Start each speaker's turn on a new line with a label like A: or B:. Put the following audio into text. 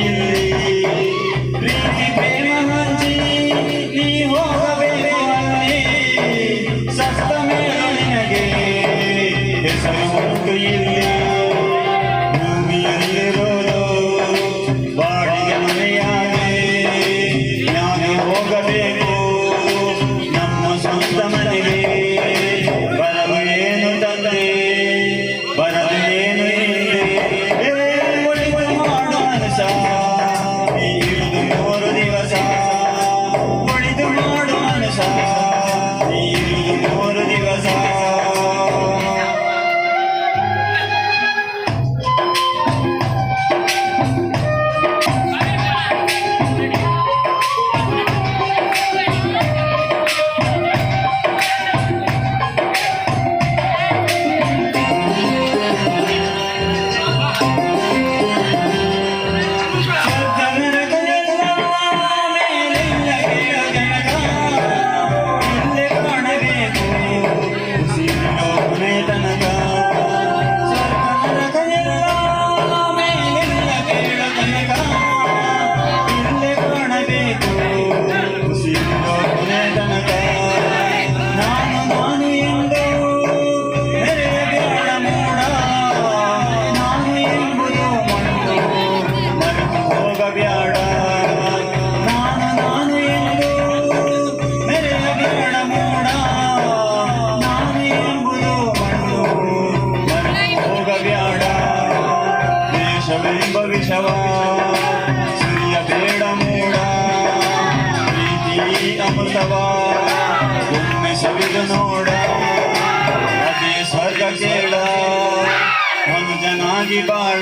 A: ಇಲ್ಲಿ ಪ್ರೀತಿ ಪ್ರೇಮ ಹಂಚಿ ನೀ ಹೋಗಬೇಕು ಅಲ್ಲಿ ಸತ್ತ ಮೇಲೆ ನಿನಗೆ ಹೆಸರು ಉಂಟು ಇಲ್ಲಿ ಭೂಮಿಯಲ್ಲಿರೋದು ಬಾಡಿಗೆ ಮನೆಯಾಗೆ ನಾನು ಹೋಗಬೇಕು ನಮ್ಮ ಸ್ವಂತ ಮನೆಗೆ ಬರಲು ಏನು ತಂದೆ ಬರಲು ಏನು ಹಿಂದೆ ಉಳಿದು ಮಾಡು ಮನಸ ಇಳಿದು 3 ದಿವಸ ಉಳಿದು ಮಾಡು ಮನಸ ಇಳಿದು 3 ದಿವಸ ಭವಿಷ್ಯವ ಸೂರ್ಯ ಬೇಡ ಮೂಡ ಪ್ರೀತಿ ಅಮೃತವ ಒಮ್ಮೆ ಸವಿದು ನೋಡ ಅದೇ ಸ್ವರ್ಗ ಕೇಳ ಮನುಜನಾಗಿ ಬಾಳ